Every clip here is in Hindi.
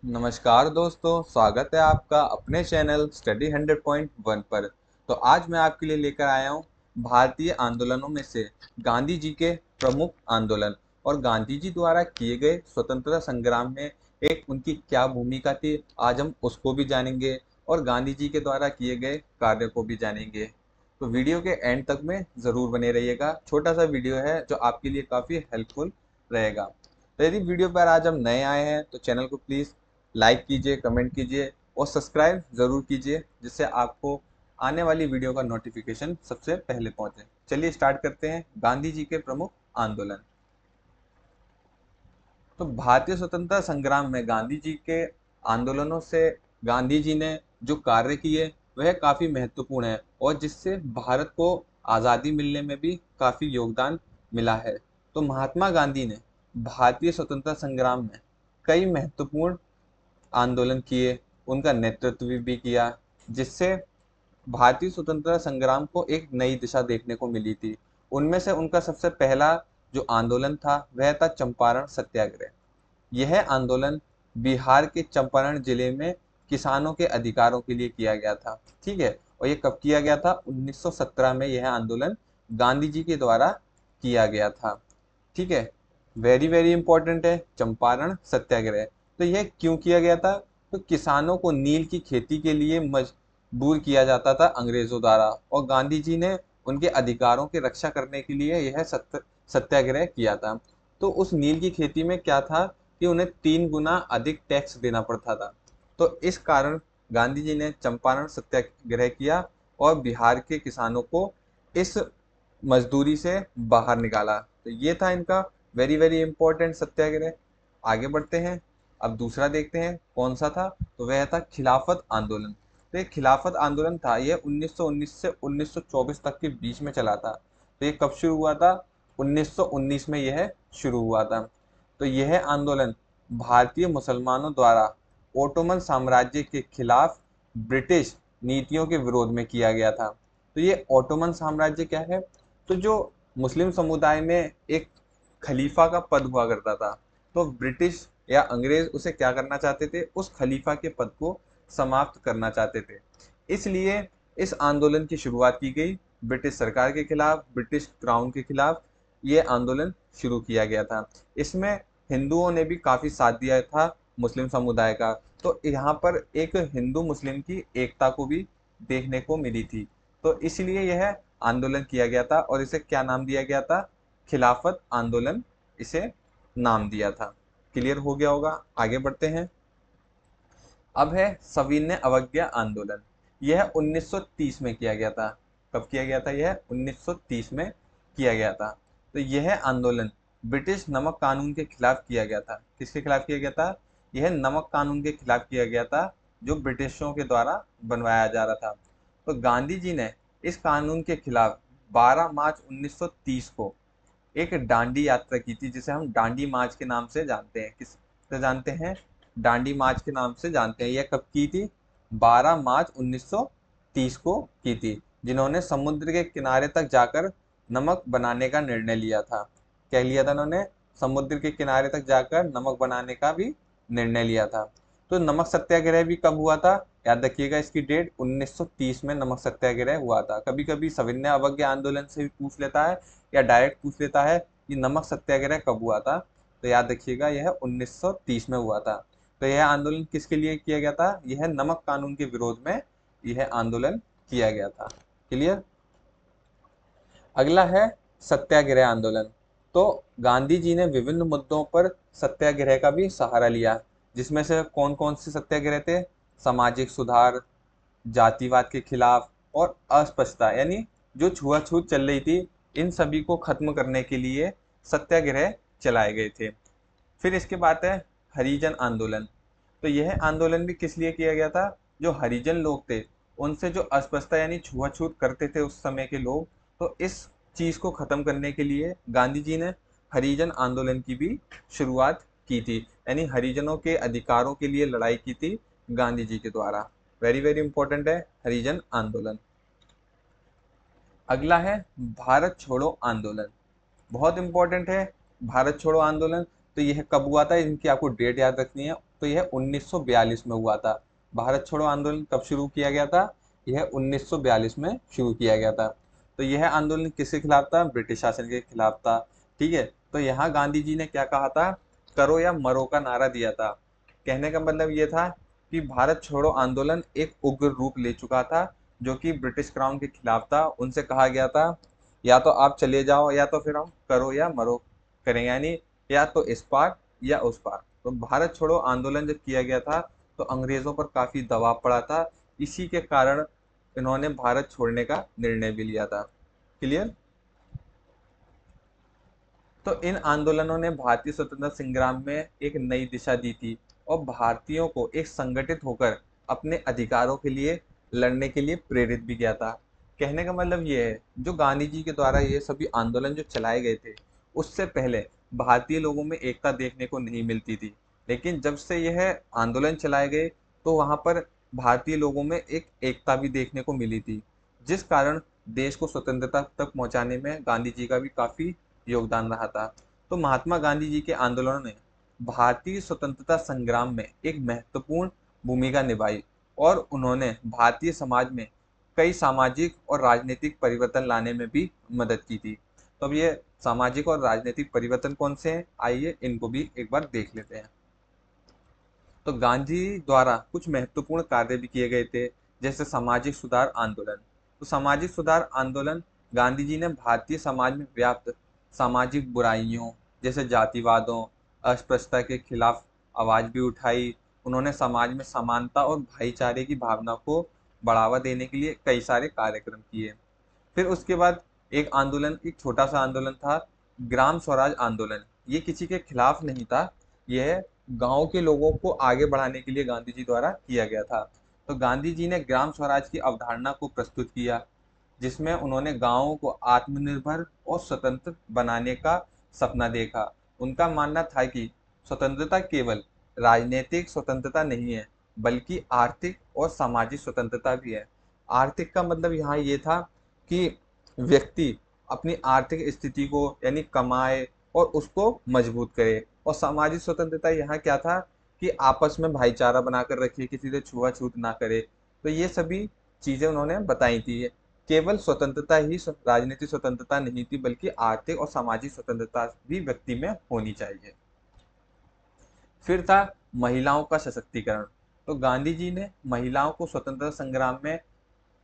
नमस्कार दोस्तों, स्वागत है आपका अपने चैनल स्टडी 100.1 पर। तो आज मैं आपके लिए लेकर आया हूँ भारतीय आंदोलनों में से गांधी जी के प्रमुख आंदोलन और गांधी जी द्वारा किए गए स्वतंत्रता संग्राम में एक उनकी क्या भूमिका थी। आज हम उसको भी जानेंगे और गांधी जी के द्वारा किए गए कार्य को भी जानेंगे। तो वीडियो के एंड तक में ज़रूर बने रहिएगा। छोटा सा वीडियो है जो आपके लिए काफ़ी हेल्पफुल रहेगा। तो यदि वीडियो पर आज हम नए आए हैं तो चैनल को प्लीज़ लाइक कीजिए, कमेंट कीजिए और सब्सक्राइब ज़रूर कीजिए, जिससे आपको आने वाली वीडियो का नोटिफिकेशन सबसे पहले पहुंचे। चलिए स्टार्ट करते हैं गांधी जी के प्रमुख आंदोलन। तो भारतीय स्वतंत्रता संग्राम में गांधी जी के आंदोलनों से गांधी जी ने जो कार्य किए वह काफ़ी महत्वपूर्ण है और जिससे भारत को आज़ादी मिलने में भी काफ़ी योगदान मिला है। तो महात्मा गांधी ने भारतीय स्वतंत्रता संग्राम में कई महत्वपूर्ण आंदोलन किए, उनका नेतृत्व भी किया, जिससे भारतीय स्वतंत्रता संग्राम को एक नई दिशा देखने को मिली थी। उनमें से उनका सबसे पहला जो आंदोलन था वह था चंपारण सत्याग्रह। यह आंदोलन बिहार के चंपारण जिले में किसानों के अधिकारों के लिए किया गया था। ठीक है, और ये कब किया गया था? 1917 में यह आंदोलन गांधी जी के द्वारा किया गया था। ठीक है, वेरी वेरी इंपॉर्टेंट है चंपारण सत्याग्रह। तो यह क्यों किया गया था? तो किसानों को नील की खेती के लिए मजबूर किया जाता था अंग्रेजों द्वारा, और गांधी जी ने उनके अधिकारों की रक्षा करने के लिए यह सत्याग्रह किया था। तो उस नील की खेती में क्या था कि उन्हें 3 गुना अधिक टैक्स देना पड़ता था। तो इस कारण गांधी जी ने चंपारण सत्याग्रह किया और बिहार के किसानों को इस मजदूरी से बाहर निकाला। तो ये था इनका वेरी वेरी इंपॉर्टेंट सत्याग्रह। आगे बढ़ते हैं, अब दूसरा देखते हैं कौन सा था। तो वह था खिलाफत आंदोलन। तो ये खिलाफत आंदोलन था, यह 1919 से 1924 तक के बीच में चला था। तो ये कब शुरू हुआ था? 1919 में यह शुरू हुआ था। तो यह आंदोलन भारतीय मुसलमानों द्वारा ओटोमन साम्राज्य के खिलाफ ब्रिटिश नीतियों के विरोध में किया गया था। तो ये ओटोमन साम्राज्य क्या है? तो जो मुस्लिम समुदाय में एक खलीफा का पद हुआ करता था, तो ब्रिटिश या अंग्रेज उसे क्या करना चाहते थे? उस खलीफा के पद को समाप्त करना चाहते थे। इसलिए इस आंदोलन की शुरुआत की गई ब्रिटिश सरकार के खिलाफ, ब्रिटिश क्राउन के खिलाफ ये आंदोलन शुरू किया गया था। इसमें हिंदुओं ने भी काफ़ी साथ दिया था मुस्लिम समुदाय का। तो यहाँ पर एक हिंदू मुस्लिम की एकता को भी देखने को मिली थी। तो इसलिए यह आंदोलन किया गया था और इसे क्या नाम दिया गया था? खिलाफत आंदोलन इसे नाम दिया था। क्लियर हो गया होगा। आगे बढ़ते हैं। अब है सविनय अवज्ञा आंदोलन। यह 1930 में किया गया था। कब किया गया था? यह 1930 में किया गया था। तो यह आंदोलन ब्रिटिश नमक कानून के खिलाफ किया गया था। किसके खिलाफ किया गया था? यह नमक कानून के खिलाफ किया गया था, जो ब्रिटिशों के द्वारा बनवाया जा रहा था। तो गांधी जी ने इस कानून के खिलाफ 12 मार्च 1930 को एक डांडी यात्रा की थी, जिसे हम डांडी मार्च के नाम से जानते हैं। किस से जानते हैं? डांडी मार्च के नाम से जानते हैं। यह कब की थी? 12 मार्च 1930 को की थी, जिन्होंने समुद्र के किनारे तक जाकर नमक बनाने का निर्णय लिया था। क्या लिया था उन्होंने? समुद्र के किनारे तक जाकर नमक बनाने का भी निर्णय लिया था। तो नमक सत्याग्रह भी कब हुआ था? याद रखिएगा इसकी डेट, 1930 में नमक सत्याग्रह हुआ था। कभी कभी सविनय अवज्ञा आंदोलन से भी पूछ लेता है या डायरेक्ट पूछ लेता है कि नमक सत्याग्रह कब हुआ था। तो याद रखिएगा यह 1930 में हुआ था। तो यह आंदोलन किसके लिए किया गया था? यह नमक कानून के विरोध में यह आंदोलन किया गया था। क्लियर। अगला है सत्याग्रह आंदोलन। तो गांधी जी ने विभिन्न मुद्दों पर सत्याग्रह का भी सहारा लिया, जिसमें से कौन कौन से सत्याग्रह थे? सामाजिक सुधार, जातिवाद के खिलाफ और अस्पृश्यता, यानी जो छुआछूत चल रही थी, इन सभी को खत्म करने के लिए सत्याग्रह चलाए गए थे। फिर इसके बाद है हरिजन आंदोलन। तो यह आंदोलन भी किस लिए किया गया था? जो हरिजन लोग थे, उनसे जो अस्पृश्यता यानी छुआछूत करते थे उस समय के लोग, तो इस चीज को खत्म करने के लिए गांधी जी ने हरिजन आंदोलन की भी शुरुआत की थी, यानी हरिजनों के अधिकारों के लिए लड़ाई की थी गांधी जी के द्वारा। वेरी वेरी इंपॉर्टेंट है हरिजन आंदोलन। अगला है भारत छोड़ो आंदोलन। बहुत इंपॉर्टेंट है भारत छोड़ो आंदोलन। तो यह कब हुआ था, इनकी आपको डेट याद रखनी है। तो यह 1942 में हुआ था। भारत छोड़ो आंदोलन कब शुरू किया गया था? यह 1942 में शुरू किया गया था। तो यह आंदोलन किसके खिलाफ था? ब्रिटिश शासन के खिलाफ था। ठीक है, तो यहाँ गांधी जी ने क्या कहा था? करो या मरो का नारा दिया था। कहने का मतलब ये था कि भारत छोड़ो आंदोलन एक उग्र रूप ले चुका था, जो कि ब्रिटिश क्राउन के खिलाफ था। उनसे कहा गया था या तो आप चले जाओ या तो फिर हम करो या मरो करेंगे, यानी या तो इस पार या उस पार। तो भारत छोड़ो आंदोलन जब किया गया था तो अंग्रेजों पर काफी दबाव पड़ा था। इसी के कारण इन्होंने भारत छोड़ने का निर्णय भी लिया था। क्लियर? तो इन आंदोलनों ने भारतीय स्वतंत्रता संग्राम में एक नई दिशा दी थी और भारतीयों को एक संगठित होकर अपने अधिकारों के लिए लड़ने के लिए प्रेरित भी किया था। कहने का मतलब ये है, जो गांधी जी के द्वारा ये सभी आंदोलन जो चलाए गए थे, उससे पहले भारतीय लोगों में एकता देखने को नहीं मिलती थी। लेकिन जब से यह आंदोलन चलाए गए तो वहां पर भारतीय लोगों में एक एकता भी देखने को मिली थी, जिस कारण देश को स्वतंत्रता तक पहुंचाने में गांधी जी का भी काफी योगदान रहा था। तो महात्मा गांधी जी के आंदोलनों ने भारतीय स्वतंत्रता संग्राम में एक महत्वपूर्ण भूमिका निभाई और उन्होंने भारतीय समाज में कई सामाजिक और राजनीतिक परिवर्तन लाने में भी मदद की थी। तो अब ये सामाजिक और राजनीतिक परिवर्तन कौन से हैं, आइए इनको भी एक बार देख लेते हैं। तो गांधी द्वारा कुछ महत्वपूर्ण कार्य भी किए गए थे, जैसे सामाजिक सुधार आंदोलन। तो सामाजिक सुधार आंदोलन, गांधी जी ने भारतीय समाज में व्याप्त सामाजिक बुराइयों जैसे जातिवादों, अस्पृश्यता के खिलाफ आवाज भी उठाई। उन्होंने समाज में समानता और भाईचारे की भावना को बढ़ावा देने के लिए कई सारे कार्यक्रम किए। फिर उसके बाद एक आंदोलन, एक छोटा सा आंदोलन था, ग्राम स्वराज आंदोलन। ये किसी के खिलाफ नहीं था, यह गांव के लोगों को आगे बढ़ाने के लिए गांधी जी द्वारा किया गया था। तो गांधी जी ने ग्राम स्वराज की अवधारणा को प्रस्तुत किया, जिसमें उन्होंने गांवों को आत्मनिर्भर और स्वतंत्र बनाने का सपना देखा। उनका मानना था कि स्वतंत्रता केवल राजनीतिक स्वतंत्रता नहीं है, बल्कि आर्थिक और सामाजिक स्वतंत्रता भी है। आर्थिक का मतलब यहाँ ये था कि व्यक्ति अपनी आर्थिक स्थिति को यानी कमाए और उसको मजबूत करे। और सामाजिक स्वतंत्रता यहाँ क्या था कि आपस में भाईचारा बनाकर रखे, किसी से छुआछूत ना करे। तो ये सभी चीजें उन्होंने बताई थी। केवल स्वतंत्रता ही राजनीतिक स्वतंत्रता नहीं थी, बल्कि आर्थिक और सामाजिक स्वतंत्रता भी व्यक्ति में होनी चाहिए। फिर था महिलाओं का सशक्तिकरण। तो गांधी जी ने महिलाओं को स्वतंत्रता संग्राम में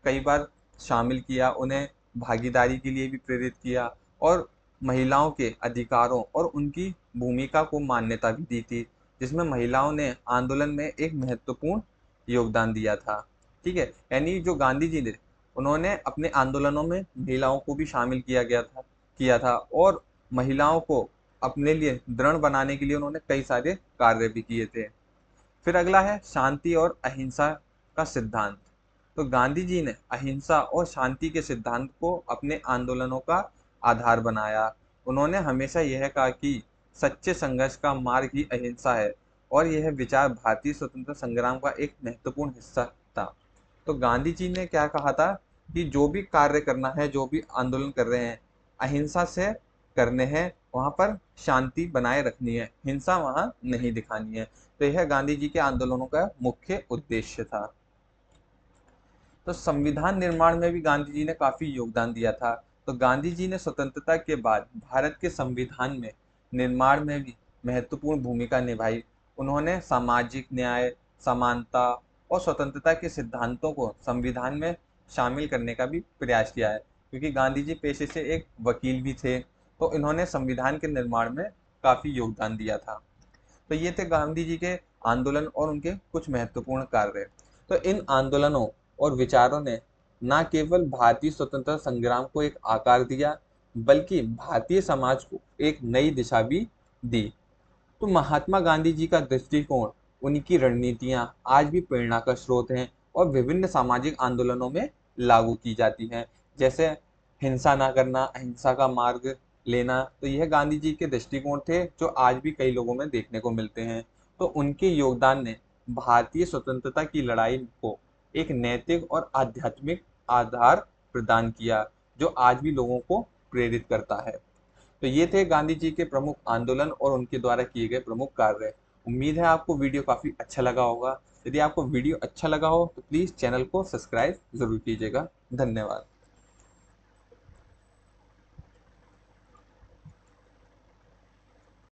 कई बार शामिल किया, उन्हें भागीदारी के लिए भी प्रेरित किया और महिलाओं के अधिकारों और उनकी भूमिका को मान्यता भी दी थी, जिसमें महिलाओं ने आंदोलन में एक महत्वपूर्ण योगदान दिया था। ठीक है, यानी जो गांधी जी ने, उन्होंने अपने आंदोलनों में महिलाओं को भी शामिल किया था और महिलाओं को अपने लिए दृढ़ बनाने के लिए उन्होंने कई सारे कार्य भी किए थे। फिर अगला है शांति और अहिंसा का सिद्धांत। तो गांधी जी ने अहिंसा और शांति के सिद्धांत को अपने आंदोलनों का आधार बनाया। उन्होंने हमेशा यह कहा कि सच्चे संघर्ष का मार्ग ही अहिंसा है और यह विचार भारतीय स्वतंत्रता संग्राम का एक महत्वपूर्ण हिस्सा था। तो गांधी जी ने क्या कहा था कि जो भी कार्य करना है, जो भी आंदोलन कर रहे हैं, अहिंसा से करने हैं, वहां पर शांति बनाए रखनी है, हिंसा वहां नहीं दिखानी है। तो यह गांधी जी के आंदोलनों का मुख्य उद्देश्य था। तो संविधान निर्माण में भी गांधी जी ने काफी योगदान दिया था। तो गांधी जी ने स्वतंत्रता के बाद भारत के संविधान में निर्माण में भी महत्वपूर्ण भूमिका निभाई। उन्होंने सामाजिक न्याय, समानता और स्वतंत्रता के सिद्धांतों को संविधान में शामिल करने का भी प्रयास किया है। क्योंकि गांधी जी पेशे से एक वकील भी थे, तो इन्होंने संविधान के निर्माण में काफी योगदान दिया था। तो ये थे गांधी जी के आंदोलन और उनके कुछ महत्वपूर्ण कार्य। तो इन आंदोलनों और विचारों ने न केवल भारतीय स्वतंत्रता संग्राम को एक आकार दिया, बल्कि भारतीय समाज को एक नई दिशा भी दी। तो महात्मा गांधी जी का दृष्टिकोण, उनकी रणनीतियां आज भी प्रेरणा का स्रोत हैं और विभिन्न सामाजिक आंदोलनों में लागू की जाती हैं। जैसे हिंसा ना करना, अहिंसा का मार्ग लेना, तो यह गांधी जी के दृष्टिकोण थे जो आज भी कई लोगों में देखने को मिलते हैं। तो उनके योगदान ने भारतीय स्वतंत्रता की लड़ाई को एक नैतिक और आध्यात्मिक आधार प्रदान किया, जो आज भी लोगों को प्रेरित करता है। तो ये थे गांधी जी के प्रमुख आंदोलन और उनके द्वारा किए गए प्रमुख कार्य। उम्मीद है आपको वीडियो काफी अच्छा लगा होगा। यदि आपको वीडियो अच्छा लगा हो तो प्लीज चैनल को सब्सक्राइब जरूर कीजिएगा। धन्यवाद।